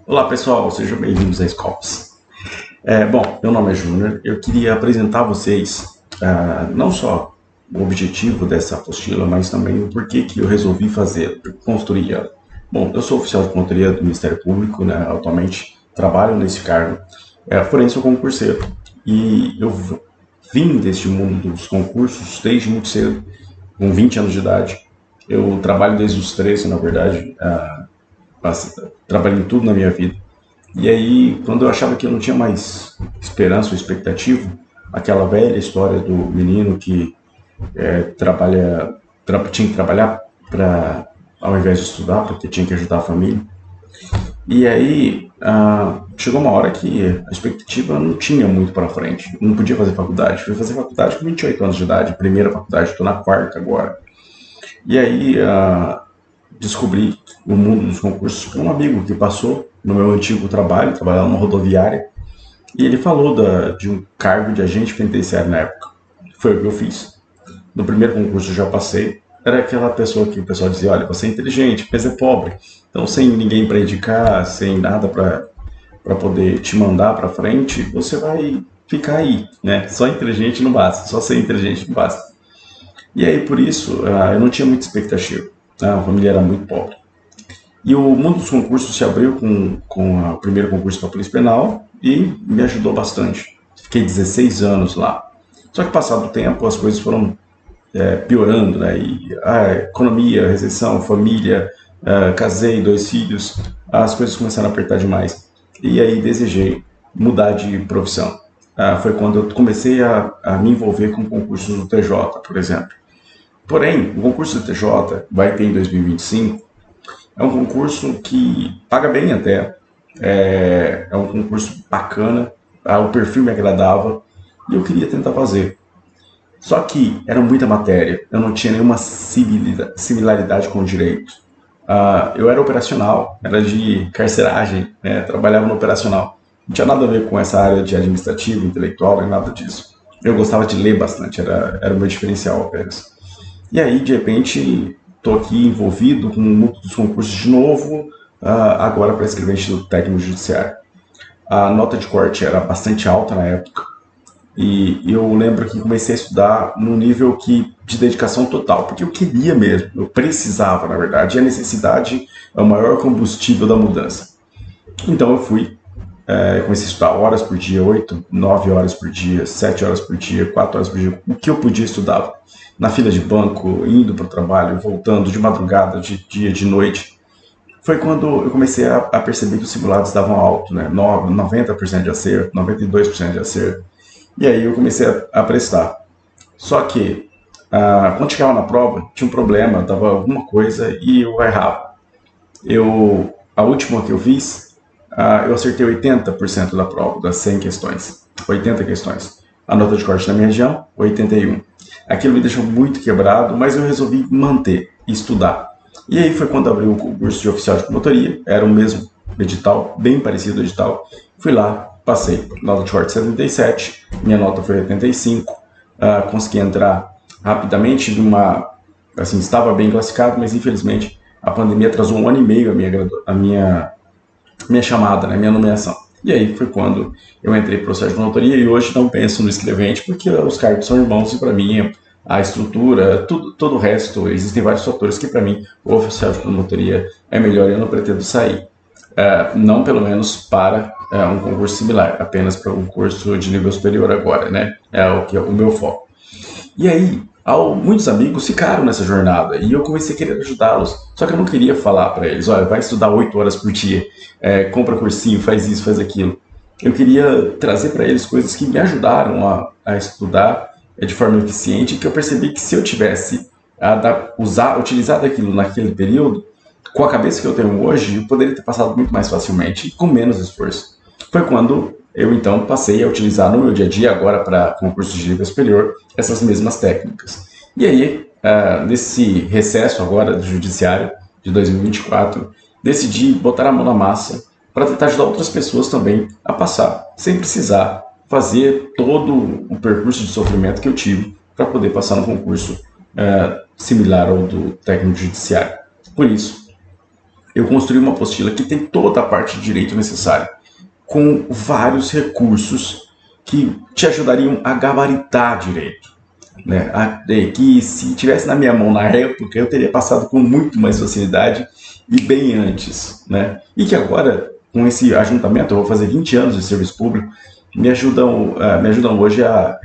Olá pessoal, sejam bem-vindos à Scopus. Bom, meu nome é Júnior, eu queria apresentar a vocês não só o objetivo dessa apostila, mas também o porquê que eu resolvi fazer, construir ela. Bom, eu sou oficial de promotoria do Ministério Público, né, atualmente trabalho nesse cargo, porém sou concurseiro e eu vim deste mundo dos concursos desde muito cedo, com 20 anos de idade. Eu trabalho desde os 13, na verdade, trabalho em tudo na minha vida. E aí, quando eu achava que eu não tinha mais esperança ou expectativa, aquela velha história do menino que tinha que trabalhar ao invés de estudar, porque tinha que ajudar a família. E aí, chegou uma hora que a expectativa não tinha muito para frente. Não podia fazer faculdade. Fui fazer faculdade com 28 anos de idade, primeira faculdade, estou na quarta agora. E aí, descobri o mundo dos concursos por um amigo que passou no meu antigo trabalho, trabalhava numa rodoviária, e ele falou de um cargo de agente penitenciário na época. Foi o que eu fiz. No primeiro concurso eu já passei. Era aquela pessoa que o pessoal dizia, olha, você é inteligente, mas é pobre. Então, sem ninguém para indicar, sem nada para poder te mandar para frente, você vai ficar aí, né? Só inteligente não basta, só ser inteligente não basta. E aí, por isso, eu não tinha muita expectativa. A família era muito pobre. E o mundo dos concursos se abriu com o primeiro concurso para a Polícia Penal e me ajudou bastante. Fiquei 16 anos lá. Só que, passado o tempo, as coisas foram piorando, né? E a economia, a recessão, família, casei, 2 filhos, as coisas começaram a apertar demais. E aí desejei mudar de profissão. Foi quando eu comecei a me envolver com concursos do TJ, por exemplo. Porém, o concurso do TJ vai ter em 2025. É um concurso que paga bem até. É um concurso bacana. O perfil me agradava e eu queria tentar fazer. Só que era muita matéria. Eu não tinha nenhuma similaridade com o direito. Eu era operacional, era de carceragem, né? Trabalhava no operacional. Não tinha nada a ver com essa área de administrativo, intelectual, nem nada disso. Eu gostava de ler bastante, era o meu diferencial apenas. E aí, de repente, estou aqui envolvido com muitos dos concursos de novo, agora para escrever Instituto Técnico Judiciário. A nota de corte era bastante alta na época, e eu lembro que comecei a estudar num nível de dedicação total, porque eu queria mesmo, eu precisava, na verdade, e a necessidade é o maior combustível da mudança. Então eu fui, comecei a estudar horas por dia, 8, 9 horas por dia, 7 horas por dia, 4 horas por dia, o que eu podia estudava. Na fila de banco, indo para o trabalho, voltando de madrugada, de dia, de noite. Foi quando eu comecei a perceber que os simulados davam alto, né? 90% de acerto, 92% de acerto. E aí eu comecei a prestar. Só que, quando chegava na prova, tinha um problema, dava alguma coisa e eu errava. A última que eu fiz, eu acertei 80% da prova, das 100 questões. 80 questões. A nota de corte na minha região, 81. Aquilo me deixou muito quebrado, mas eu resolvi manter e estudar. E aí foi quando abriu o concurso de oficial de promotoria, era o mesmo edital, bem parecido ao edital. Fui lá, passei, nota de corte 77, minha nota foi 85, consegui entrar rapidamente assim, estava bem classificado, mas infelizmente a pandemia atrasou 1 ano e meio a minha chamada, né, minha nomeação. E aí foi quando eu entrei para o processo de promotoria e hoje não penso no escrevente porque os cargos são irmãos e para mim a estrutura, todo o resto, existem vários fatores que para mim o oficial de promotoria é melhor e eu não pretendo sair. Não pelo menos para um concurso similar, apenas para um curso de nível superior agora, né? É o meu foco. E aí, muitos amigos ficaram nessa jornada e eu comecei a querer ajudá-los. Só que eu não queria falar para eles, olha, vai estudar 8 horas por dia, compra cursinho, faz isso, faz aquilo. Eu queria trazer para eles coisas que me ajudaram a estudar de forma eficiente, que eu percebi que se eu tivesse utilizado aquilo naquele período, com a cabeça que eu tenho hoje, eu poderia ter passado muito mais facilmente e com menos esforço. Foi quando eu então passei a utilizar no meu dia a dia, agora para concursos de nível superior, essas mesmas técnicas. E aí, nesse recesso agora do judiciário de 2024, decidi botar a mão na massa para tentar ajudar outras pessoas também a passar, sem precisar fazer todo o percurso de sofrimento que eu tive para poder passar no concurso similar ao do técnico judiciário. Por isso, eu construí uma apostila que tem toda a parte de direito necessária, com vários recursos que te ajudariam a gabaritar direito, né? Que se tivesse na minha mão na época, eu teria passado com muito mais facilidade e bem antes, né? E que agora, com esse ajuntamento, eu vou fazer 20 anos de serviço público, me ajudam hoje a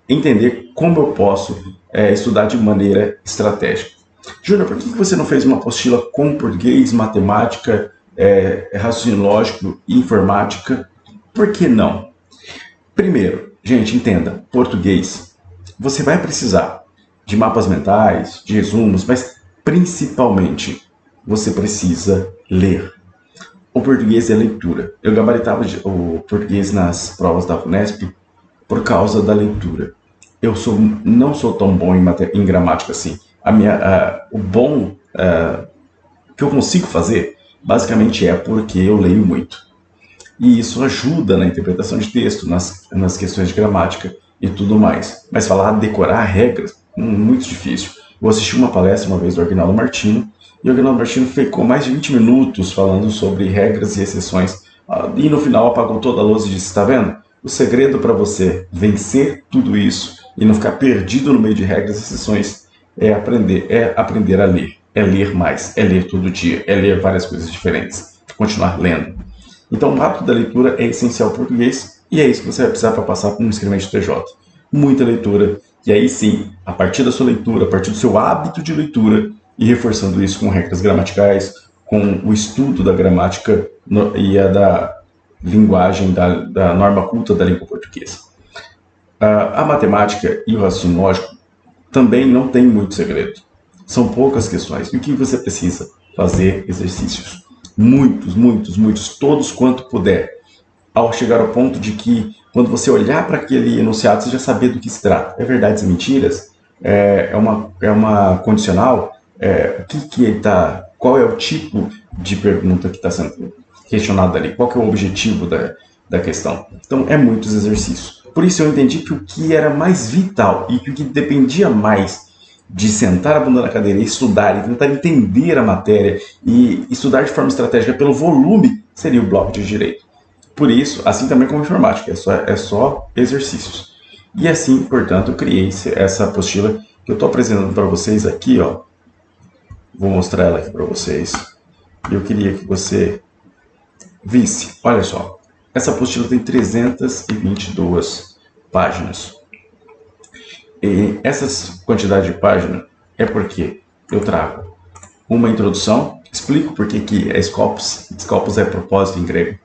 entender como eu posso estudar de maneira estratégica. Júnior, por que você não fez uma apostila com português, matemática, raciocínio lógico e informática? Por que não? Primeiro, gente, entenda, português, você vai precisar de mapas mentais, de resumos, mas principalmente você precisa ler. O português é leitura. Eu gabaritava o português nas provas da Unesp por causa da leitura. Eu não sou tão bom em gramática assim. O bom que eu consigo fazer, basicamente, é porque eu leio muito. E isso ajuda na interpretação de texto, nas questões de gramática e tudo mais. Mas decorar regras, muito difícil. Eu assisti uma palestra uma vez do Aguinaldo Martino, e o Aguinaldo Martino ficou mais de 20 minutos falando sobre regras e exceções, e no final apagou toda a luz e disse, está vendo? O segredo para você vencer tudo isso e não ficar perdido no meio de regras e exceções é aprender a ler. É ler mais, é ler todo dia, é ler várias coisas diferentes, continuar lendo. Então, o hábito da leitura é essencial para o português e é isso que você vai precisar para passar por um inscrevimento de TJ. Muita leitura, e aí sim, a partir da sua leitura, a partir do seu hábito de leitura, e reforçando isso com regras gramaticais, com o estudo da gramática e a da linguagem, da norma culta da língua portuguesa. A matemática e o raciocínio lógico também não tem muito segredo. São poucas questões. E o que você precisa? Fazer exercícios. Muitos, muitos, muitos, todos quanto puder. Ao chegar ao ponto de que, quando você olhar para aquele enunciado, você já saber do que se trata. É verdades e mentiras? É uma condicional? Qual é o tipo de pergunta que está sendo questionada ali? Qual que é o objetivo da questão? Então, é muitos exercícios. Por isso eu entendi que o que era mais vital e que o que dependia mais de sentar a bunda na cadeira e estudar, e tentar entender a matéria e estudar de forma estratégica pelo volume, seria o bloco de direito. Por isso, assim também como informática, é só exercícios. E assim, portanto, eu criei essa apostila que eu estou apresentando para vocês aqui, ó. Vou mostrar ela aqui para vocês. E eu queria que você visse. Olha só, essa apostila tem 322 páginas. E essa quantidade de páginas é porque eu trago uma introdução, explico por que é Scopus. Scopus é propósito em grego.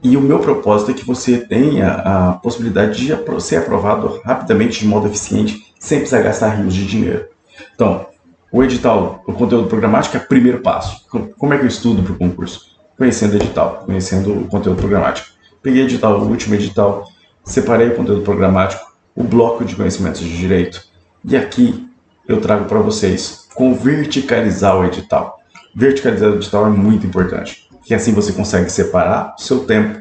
E o meu propósito é que você tenha a possibilidade de ser aprovado rapidamente, de modo eficiente, sem precisar gastar rios de dinheiro. Então, o edital, o conteúdo programático é o primeiro passo. Como é que eu estudo para o concurso? Conhecendo o edital, conhecendo o conteúdo programático. Peguei o último edital, separei o conteúdo programático, o bloco de conhecimentos de direito. E aqui eu trago para vocês como verticalizar o edital. Verticalizar o edital é muito importante, que assim você consegue separar o seu tempo,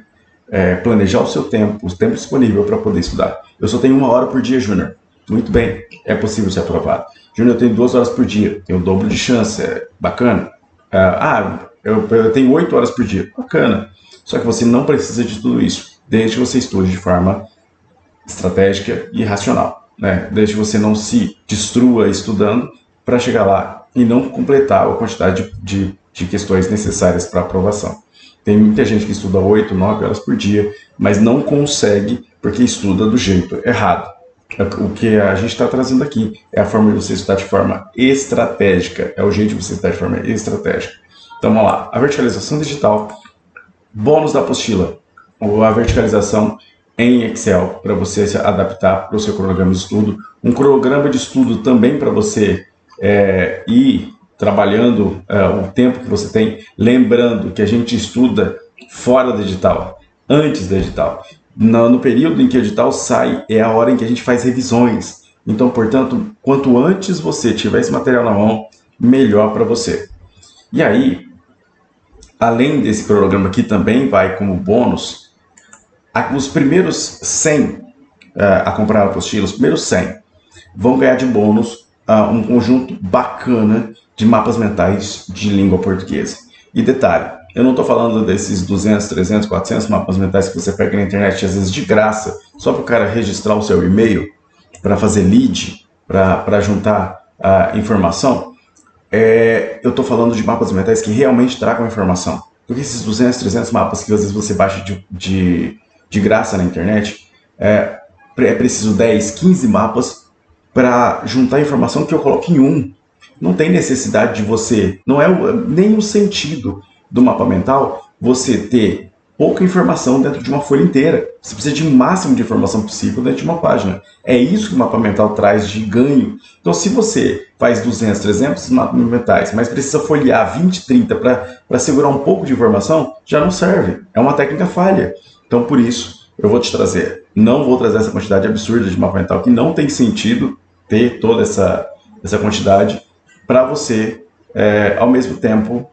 planejar o seu tempo, o tempo disponível para poder estudar. Eu só tenho 1 hora por dia, Júnior. Muito bem, é possível ser aprovado. Júnior, eu tenho 2 horas por dia, tenho o dobro de chance, é bacana. Eu tenho 8 horas por dia, bacana. Só que você não precisa de tudo isso, desde que você estude de forma estratégica e racional, né? Desde que você não se destrua estudando para chegar lá e não completar a quantidade de questões necessárias para aprovação. Tem muita gente que estuda 8, 9 horas por dia, mas não consegue porque estuda do jeito errado. O que a gente está trazendo aqui é a forma de você estudar de forma estratégica, é o jeito de você estudar de forma estratégica. Então vamos lá, a verticalização digital, bônus da apostila, ou a verticalização em Excel, para você se adaptar para o seu cronograma de estudo, um cronograma de estudo também para você ir trabalhando o tempo que você tem, lembrando que a gente estuda fora do edital, antes do edital. No período em que o edital sai, é a hora em que a gente faz revisões. Então, portanto, quanto antes você tiver esse material na mão, melhor para você. E aí, além desse cronograma aqui, também vai como bônus, os primeiros 100 a comprar a apostila, os primeiros 100, vão ganhar de bônus um conjunto bacana de mapas mentais de língua portuguesa. E detalhe, eu não estou falando desses 200, 300, 400 mapas mentais que você pega na internet, às vezes de graça, só para o cara registrar o seu e-mail, para fazer lead, para juntar a informação. Eu estou falando de mapas mentais que realmente tragam informação. Porque esses 200, 300 mapas que às vezes você baixa de graça na internet, é preciso 10, 15 mapas para juntar informação que eu coloco em um. Não tem necessidade de você, não é nem o sentido do mapa mental você ter pouca informação dentro de uma folha inteira. Você precisa de um máximo de informação possível dentro de uma página. É isso que o mapa mental traz de ganho. Então, se você faz 200, 300 mapas mentais, mas precisa folhear 20, 30 para segurar um pouco de informação, já não serve. É uma técnica falha. Então, por isso, eu vou te trazer. Não vou trazer essa quantidade absurda de mapa mental, que não tem sentido ter toda essa quantidade, para você, ao mesmo tempo,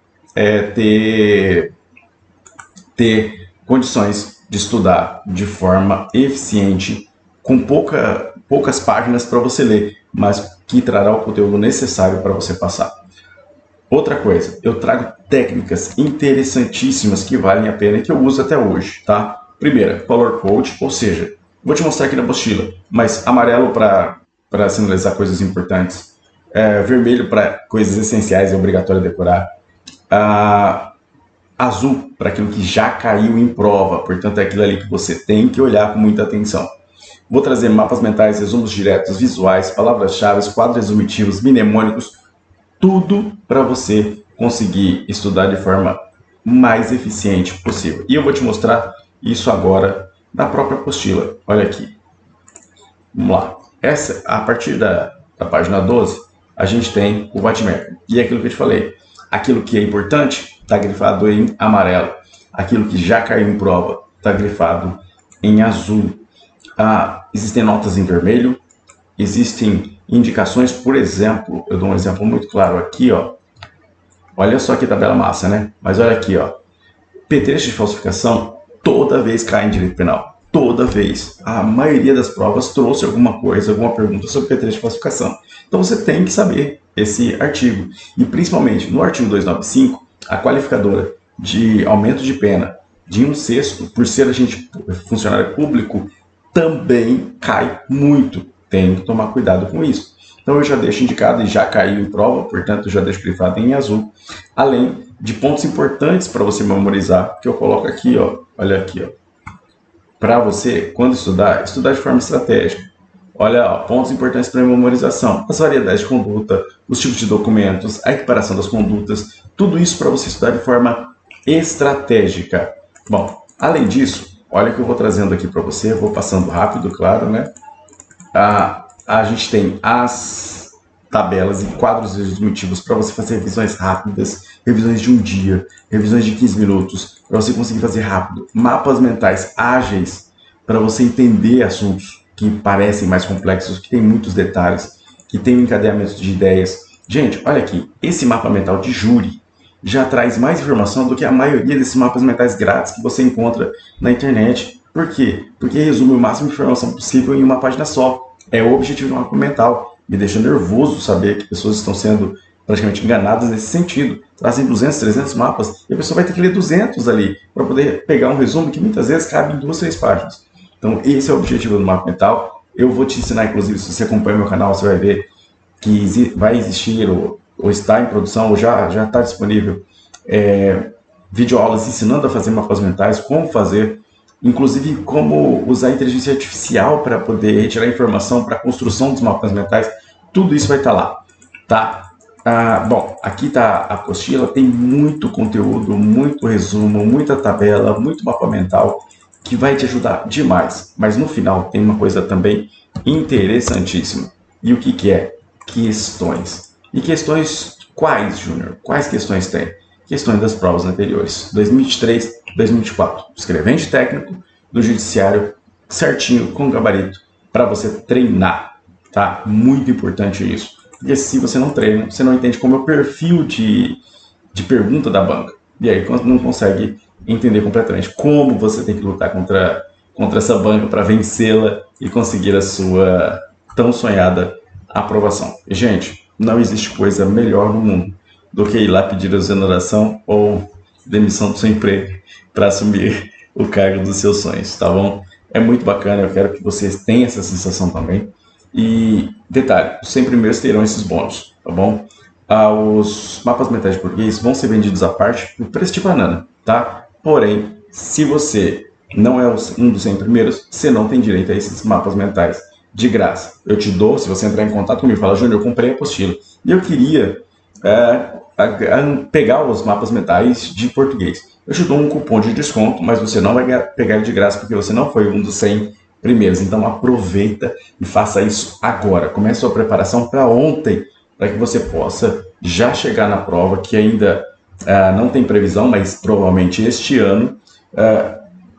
ter condições de estudar de forma eficiente, com poucas páginas para você ler, mas que trará o conteúdo necessário para você passar. Outra coisa, eu trago técnicas interessantíssimas que valem a pena e que eu uso até hoje, tá? Primeira, color code, ou seja, vou te mostrar aqui na apostila, mas amarelo para sinalizar coisas importantes, vermelho para coisas essenciais e obrigatório decorar, azul para aquilo que já caiu em prova, portanto é aquilo ali que você tem que olhar com muita atenção. Vou trazer mapas mentais, resumos diretos, visuais, palavras-chave, quadros resumitivos, mnemônicos, tudo para você conseguir estudar de forma mais eficiente possível. E eu vou te mostrar isso agora na própria apostila. Olha aqui. Vamos lá. A partir da página 12, a gente tem o Watchmaker. E é aquilo que eu te falei. Aquilo que é importante está grifado em amarelo. Aquilo que já caiu em prova está grifado em azul. Existem notas em vermelho. Existem indicações, por exemplo, eu dou um exemplo muito claro aqui, ó. Olha só que tabela massa, né? Mas olha aqui, ó. Petrecho de falsificação toda vez cai em direito penal. Toda vez. A maioria das provas trouxe alguma coisa, alguma pergunta sobre petrecho de falsificação. Então você tem que saber esse artigo. E principalmente no artigo 295, a qualificadora de aumento de pena de 1/6 por ser agente funcionário público também cai muito. Tem que tomar cuidado com isso. Então eu já deixo indicado e já caiu em prova, portanto já deixo grifado em azul. Além de pontos importantes para você memorizar, que eu coloco aqui, ó. Olha aqui, ó. Para você, quando estudar de forma estratégica. Olha, ó, pontos importantes para a memorização. As variedades de conduta, os tipos de documentos, a equiparação das condutas. Tudo isso para você estudar de forma estratégica. Bom, além disso, olha o que eu vou trazendo aqui para você. Vou passando rápido, claro, né? A gente tem as tabelas e quadros resumitivos para você fazer revisões rápidas, revisões de um dia, revisões de 15 minutos, para você conseguir fazer rápido. Mapas mentais ágeis para você entender assuntos que parecem mais complexos, que tem muitos detalhes, que tem um encadeamento de ideias. Gente, olha aqui, esse mapa mental de júri já traz mais informação do que a maioria desses mapas mentais grátis que você encontra na internet. Por quê? Porque resume o máximo de informação possível em uma página só. É o objetivo do mapa mental. Me deixa nervoso saber que pessoas estão sendo praticamente enganadas nesse sentido. Trazem 200, 300 mapas e a pessoa vai ter que ler 200 ali para poder pegar um resumo que muitas vezes cabe em 2, 3 páginas. Então esse é o objetivo do mapa mental. Eu vou te ensinar, inclusive, se você acompanha meu canal, você vai ver que vai existir ou está em produção ou já está disponível videoaulas ensinando a fazer mapas mentais, como fazer, inclusive como usar a inteligência artificial para poder retirar informação para a construção dos mapas mentais. Tudo isso vai estar lá, tá? Bom, aqui está a apostila, tem muito conteúdo, muito resumo, muita tabela, muito mapa mental que vai te ajudar demais. Mas no final tem uma coisa também interessantíssima. E o que é? Questões. E questões quais, Júnior? Quais questões tem? Questões das provas anteriores, 2023, 2024. Escrevente técnico do judiciário, certinho, com gabarito, para você treinar, tá? Muito importante isso. Porque se você não treina, você não entende como é o perfil de pergunta da banca. E aí não consegue entender completamente como você tem que lutar contra essa banca para vencê-la e conseguir a sua tão sonhada aprovação. Gente, não existe coisa melhor no mundo do que ir lá pedir exoneração ou demissão do seu emprego para assumir o cargo dos seus sonhos, tá bom? É muito bacana, eu quero que vocês tenham essa sensação também. E detalhe, os 100 primeiros terão esses bônus, tá bom? Os mapas mentais de português vão ser vendidos à parte por preço de banana, tá? Porém, se você não é um dos 100 primeiros, você não tem direito a esses mapas mentais de graça. Eu te dou, se você entrar em contato comigo, fala, Júnior, eu comprei a apostila e eu queria pegar os mapas mentais de português. Eu te dou um cupom de desconto, mas você não vai pegar ele de graça porque você não foi um dos 100 primeiros. Então aproveita e faça isso agora. Comece a sua preparação para ontem, para que você possa já chegar na prova, que ainda não tem previsão, mas provavelmente este ano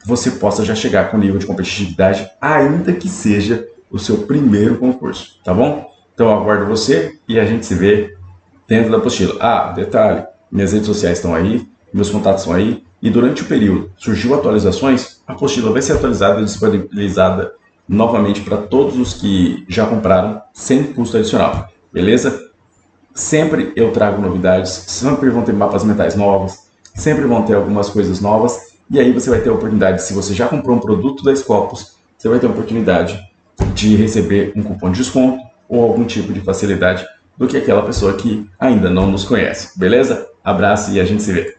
você possa já chegar com nível de competitividade, ainda que seja o seu primeiro concurso, tá bom? Então eu aguardo você e a gente se vê dentro da apostila. Detalhe, minhas redes sociais estão aí, meus contatos estão aí, e durante o período surgiu atualizações, a apostila vai ser atualizada e disponibilizada novamente para todos os que já compraram, sem custo adicional, beleza? Sempre eu trago novidades, sempre vão ter mapas mentais novos, sempre vão ter algumas coisas novas, e aí você vai ter a oportunidade, se você já comprou um produto da Scopus, você vai ter a oportunidade de receber um cupom de desconto ou algum tipo de facilidade do que aquela pessoa que ainda não nos conhece, beleza? Abraço e a gente se vê.